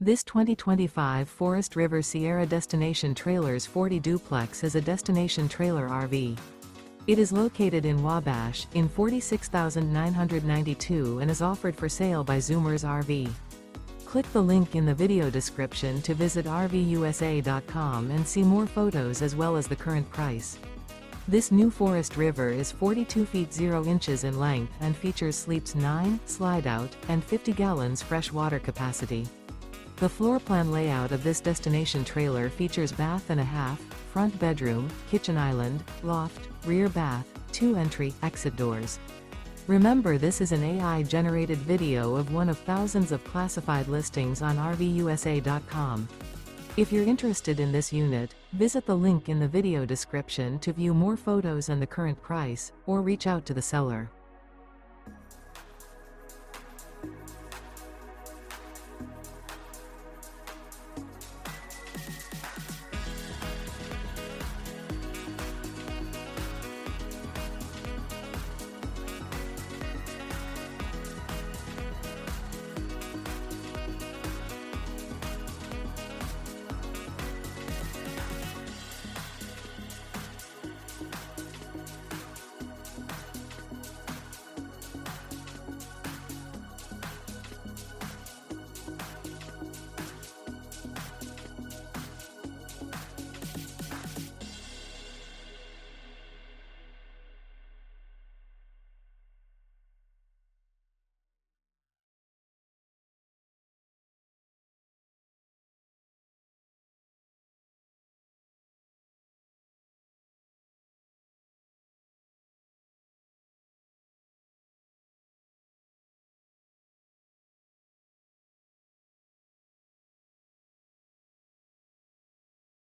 This 2025 Forest River Sierra Destination Trailers 40 Duplex is a destination trailer RV. It is located in Wabash, in 46,992 and is offered for sale by Zoomers RV. Click the link in the video description to visit RVUSA.com and see more photos as well as the current price. This new Forest River is 42 feet 0 inches in length and features sleeps 9, slide-out, and 50 gallons fresh water capacity. The floor plan layout of this destination trailer features bath and a half, front bedroom, kitchen island, loft, rear bath, 2 entry/exit doors. Remember, this is an AI-generated video of one of thousands of classified listings on RVUSA.com. If you're interested in this unit, visit the link in the video description to view more photos and the current price, or reach out to the seller.